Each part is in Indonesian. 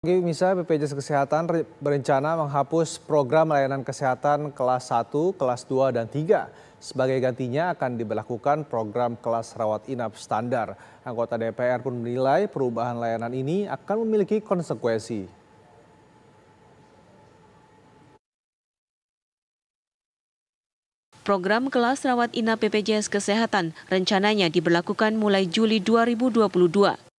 Misa BPJS Kesehatan berencana menghapus program layanan kesehatan kelas 1, kelas 2, dan 3. Sebagai gantinya akan diberlakukan program kelas rawat inap standar. Anggota DPR pun menilai perubahan layanan ini akan memiliki konsekuensi. Program kelas rawat inap BPJS Kesehatan rencananya diberlakukan mulai Juli 2022.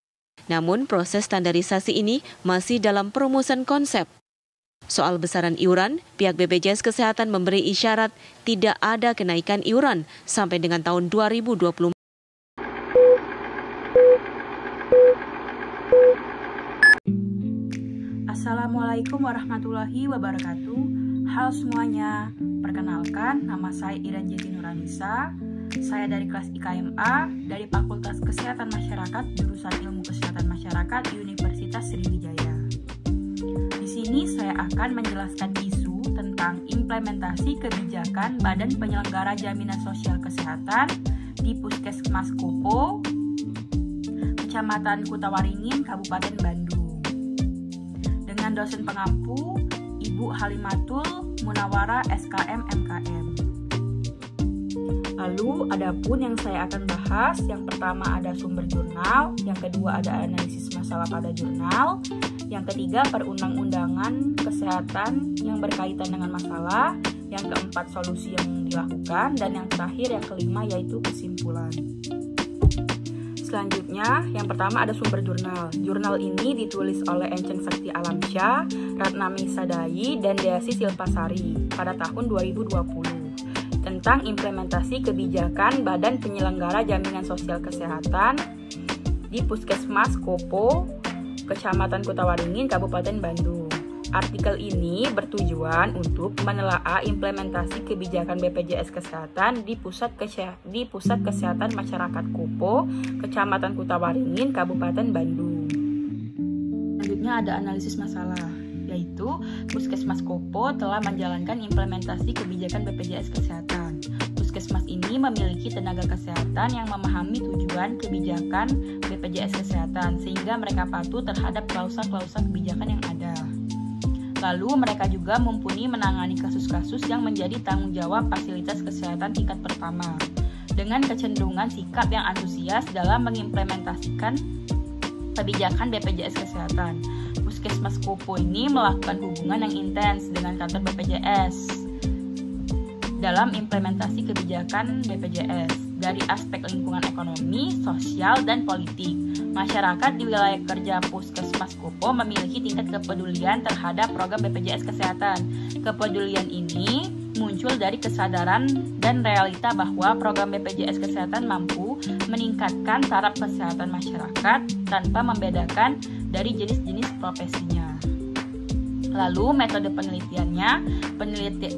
Namun proses standarisasi ini masih dalam perumusan konsep. Soal besaran iuran, pihak BPJS Kesehatan memberi isyarat tidak ada kenaikan iuran sampai dengan tahun 2024. Assalamualaikum warahmatullahi wabarakatuh. Halo semuanya, perkenalkan nama saya Iren Jeti Nuranisa. Saya dari kelas IKMA dari Fakultas Kesehatan Masyarakat jurusan Ilmu Kesehatan Masyarakat Universitas Sriwijaya. Di sini saya akan menjelaskan isu tentang implementasi kebijakan Badan Penyelenggara Jaminan Sosial Kesehatan di Puskesmas Kopo, Kecamatan Kutawaringin, Kabupaten Bandung. Dengan dosen pengampu Ibu Halimatul Munawara SKM MKM. Lalu adapun yang saya akan bahas, yang pertama ada sumber jurnal, yang kedua ada analisis masalah pada jurnal, yang ketiga perundang-undangan kesehatan yang berkaitan dengan masalah, yang keempat solusi yang dilakukan, dan yang terakhir yang kelima yaitu kesimpulan. Selanjutnya, yang pertama ada sumber jurnal. Jurnal ini ditulis oleh Enceng Sakti Alamsyah, Ratnami Sadai, dan Deasi Silpasari pada tahun 2020. Tentang implementasi kebijakan Badan Penyelenggara Jaminan Sosial Kesehatan di Puskesmas Kopo, Kecamatan Kutawaringin, Kabupaten Bandung. Artikel ini bertujuan untuk menelaah implementasi kebijakan BPJS Kesehatan di Pusat Kesehatan Masyarakat Kopo, Kecamatan Kutawaringin, Kabupaten Bandung. Selanjutnya ada analisis masalah, yaitu Puskesmas Kopo telah menjalankan implementasi kebijakan BPJS Kesehatan. Puskesmas ini memiliki tenaga kesehatan yang memahami tujuan kebijakan BPJS Kesehatan sehingga mereka patuh terhadap klausa-klausa kebijakan yang ada. Lalu mereka juga mumpuni menangani kasus-kasus yang menjadi tanggung jawab fasilitas kesehatan tingkat pertama dengan kecenderungan sikap yang antusias dalam mengimplementasikan kebijakan BPJS Kesehatan. Puskesmas Kopo ini melakukan hubungan yang intens dengan kantor BPJS dalam implementasi kebijakan BPJS dari aspek lingkungan ekonomi, sosial, dan politik. Masyarakat di wilayah kerja Puskesmas Kopo memiliki tingkat kepedulian terhadap program BPJS Kesehatan. Kepedulian ini muncul dari kesadaran dan realita bahwa program BPJS Kesehatan mampu meningkatkan taraf kesehatan masyarakat tanpa membedakan dari jenis-jenis profesinya. Lalu metode penelitiannya,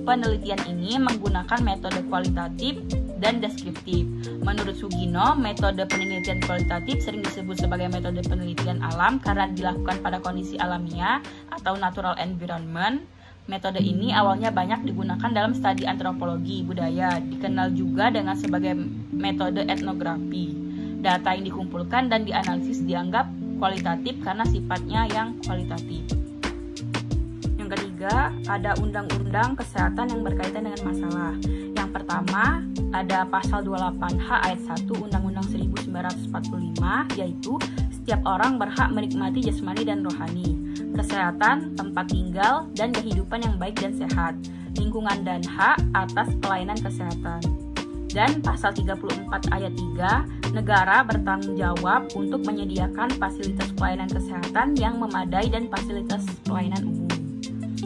penelitian ini menggunakan metode kualitatif dan deskriptif. Menurut Sugino, metode penelitian kualitatif sering disebut sebagai metode penelitian alam karena dilakukan pada kondisi alamiah atau natural environment. Metode ini awalnya banyak digunakan dalam studi antropologi budaya, dikenal juga dengan sebagai metode etnografi. Data yang dikumpulkan dan dianalisis dianggap kualitatif karena sifatnya yang kualitatif. Yang ketiga, ada undang-undang kesehatan yang berkaitan dengan masalah. Yang pertama, ada pasal 28H ayat 1 Undang-Undang 1945, yaitu setiap orang berhak menikmati jasmani dan rohani, kesehatan, tempat tinggal, dan kehidupan yang baik dan sehat, lingkungan dan hak atas pelayanan kesehatan. Dan pasal 34 ayat 3, negara bertanggung jawab untuk menyediakan fasilitas pelayanan kesehatan yang memadai dan fasilitas pelayanan umum.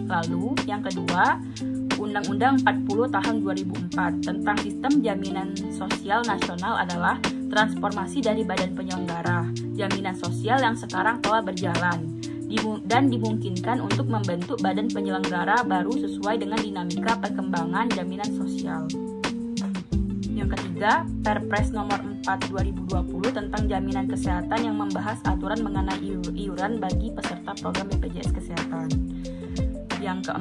Lalu, yang kedua, Undang-Undang 40 tahun 2004 tentang Sistem Jaminan Sosial Nasional adalah transformasi dari badan penyelenggara jaminan sosial yang sekarang telah berjalan dan dimungkinkan untuk membentuk badan penyelenggara baru sesuai dengan dinamika perkembangan jaminan sosial. Yang ketiga, Perpres nomor 4 2020 tentang jaminan kesehatan yang membahas aturan mengenai iuran bagi peserta program BPJS Kesehatan. Yang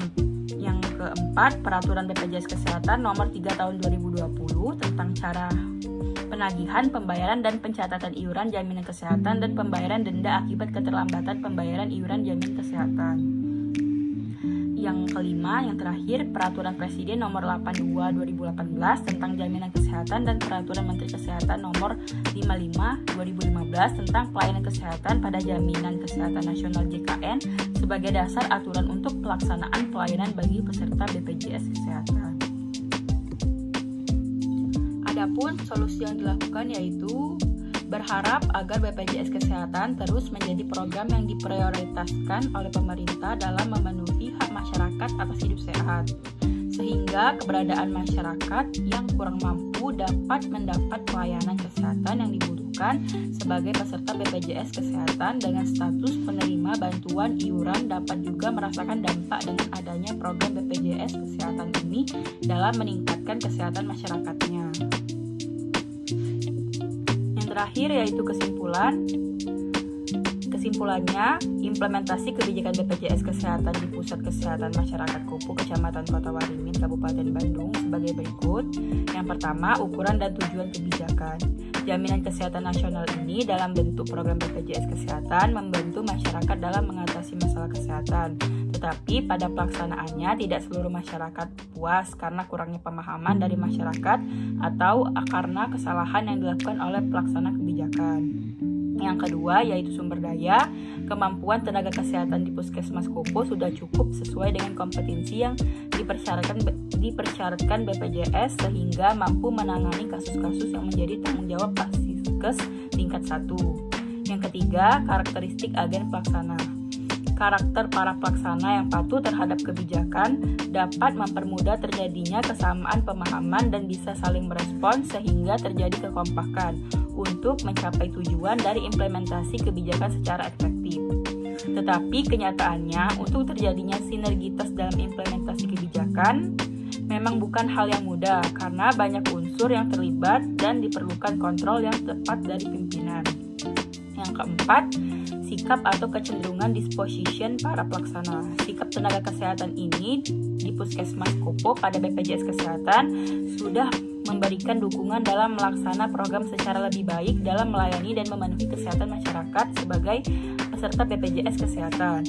keempat, Peraturan BPJS Kesehatan nomor 3 tahun 2020 tentang cara penagihan, pembayaran dan pencatatan iuran jaminan kesehatan, dan pembayaran denda akibat keterlambatan pembayaran iuran jaminan kesehatan. Yang kelima, yang terakhir, Peraturan Presiden Nomor 82/2018 tentang Jaminan Kesehatan dan Peraturan Menteri Kesehatan Nomor 55/2015 tentang Pelayanan Kesehatan pada Jaminan Kesehatan Nasional JKN sebagai dasar aturan untuk pelaksanaan pelayanan bagi peserta BPJS Kesehatan. Adapun solusi yang dilakukan yaitu berharap agar BPJS Kesehatan terus menjadi program yang diprioritaskan oleh pemerintah dalam memenuhi hak masyarakat atas hidup sehat, sehingga keberadaan masyarakat yang kurang mampu dapat mendapat pelayanan kesehatan yang dibutuhkan sebagai peserta BPJS Kesehatan dengan status penerima bantuan iuran dapat juga merasakan dampak dengan adanya program BPJS Kesehatan ini dalam meningkatkan kesehatan masyarakatnya. Terakhir yaitu kesimpulannya, implementasi kebijakan BPJS Kesehatan di Pusat Kesehatan Masyarakat Kopo, Kecamatan Kota Waringin, Kabupaten Bandung sebagai berikut. Yang pertama, ukuran dan tujuan kebijakan. Jaminan Kesehatan Nasional ini dalam bentuk program BPJS Kesehatan membantu masyarakat dalam mengatasi masalah kesehatan. Tetapi pada pelaksanaannya tidak seluruh masyarakat puas karena kurangnya pemahaman dari masyarakat atau karena kesalahan yang dilakukan oleh pelaksana kebijakan. Yang kedua yaitu sumber daya. Kemampuan tenaga kesehatan di Puskesmas Kopo sudah cukup sesuai dengan kompetensi yang dipersyaratkan BPJS sehingga mampu menangani kasus-kasus yang menjadi tanggung jawab Puskes tingkat 1. Yang ketiga, karakteristik agen pelaksana. Karakter para pelaksana yang patuh terhadap kebijakan dapat mempermudah terjadinya kesamaan pemahaman dan bisa saling merespons sehingga terjadi kekompakan untuk mencapai tujuan dari implementasi kebijakan secara efektif. Tetapi kenyataannya untuk terjadinya sinergitas dalam implementasi kebijakan memang bukan hal yang mudah karena banyak unsur yang terlibat dan diperlukan kontrol yang tepat dari pimpinan. Yang keempat, sikap atau kecenderungan disposition para pelaksana. Sikap tenaga kesehatan ini di Puskesmas Kopo pada BPJS Kesehatan sudah memberikan dukungan dalam melaksana program secara lebih baik dalam melayani dan memenuhi kesehatan masyarakat sebagai peserta BPJS Kesehatan.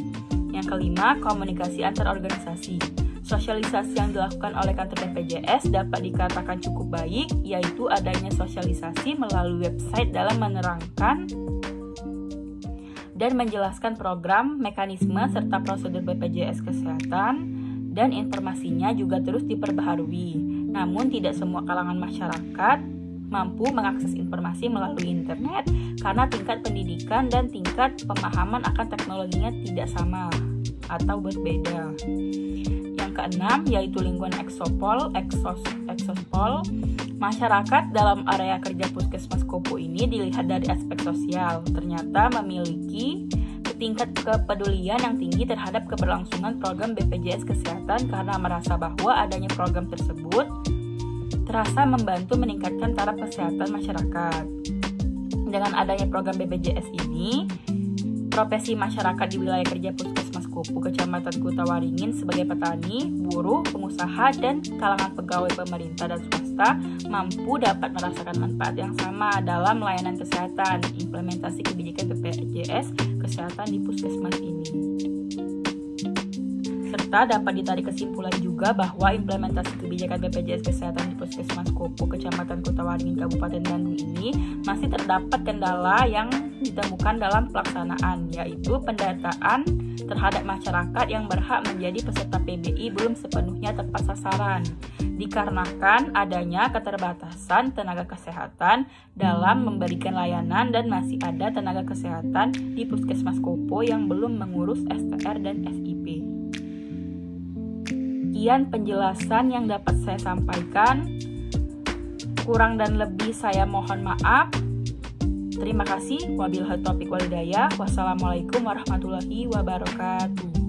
Yang kelima, komunikasi antar organisasi. Sosialisasi yang dilakukan oleh kantor BPJS dapat dikatakan cukup baik, yaitu adanya sosialisasi melalui website dalam menerangkan dan menjelaskan program, mekanisme, serta prosedur BPJS Kesehatan, dan informasinya juga terus diperbaharui. Namun tidak semua kalangan masyarakat mampu mengakses informasi melalui internet karena tingkat pendidikan dan tingkat pemahaman akan teknologinya tidak sama atau berbeda. Yang keenam yaitu lingkungan eksospol. Masyarakat dalam area kerja Puskesmas Kopo ini dilihat dari aspek sosial, ternyata memiliki tingkat kepedulian yang tinggi terhadap keberlangsungan program BPJS Kesehatan karena merasa bahwa adanya program tersebut terasa membantu meningkatkan taraf kesehatan masyarakat. Dengan adanya program BPJS ini, profesi masyarakat di wilayah kerja Puskesmas Kopo, Kecamatan Kota Waringin sebagai petani, buruh, pengusaha, dan kalangan pegawai pemerintah dan swasta mampu dapat merasakan manfaat yang sama dalam layanan kesehatan, implementasi kebijakan BPJS Kesehatan di Puskesmas ini. Serta dapat ditarik kesimpulan juga bahwa implementasi kebijakan BPJS Kesehatan di Puskesmas Kopo, Kecamatan Kota Waringin, Kabupaten Bandung ini masih terdapat kendala yang ditemukan dalam pelaksanaan, yaitu pendataan terhadap masyarakat yang berhak menjadi peserta PBI belum sepenuhnya tepat sasaran, dikarenakan adanya keterbatasan tenaga kesehatan dalam memberikan layanan dan masih ada tenaga kesehatan di Puskesmas Kopo yang belum mengurus STR dan SIP. Sekian penjelasan yang dapat saya sampaikan. Kurang dan lebih saya mohon maaf. Terima kasih. Wabillahi taufiq wal hidayah. Wassalamualaikum warahmatullahi wabarakatuh.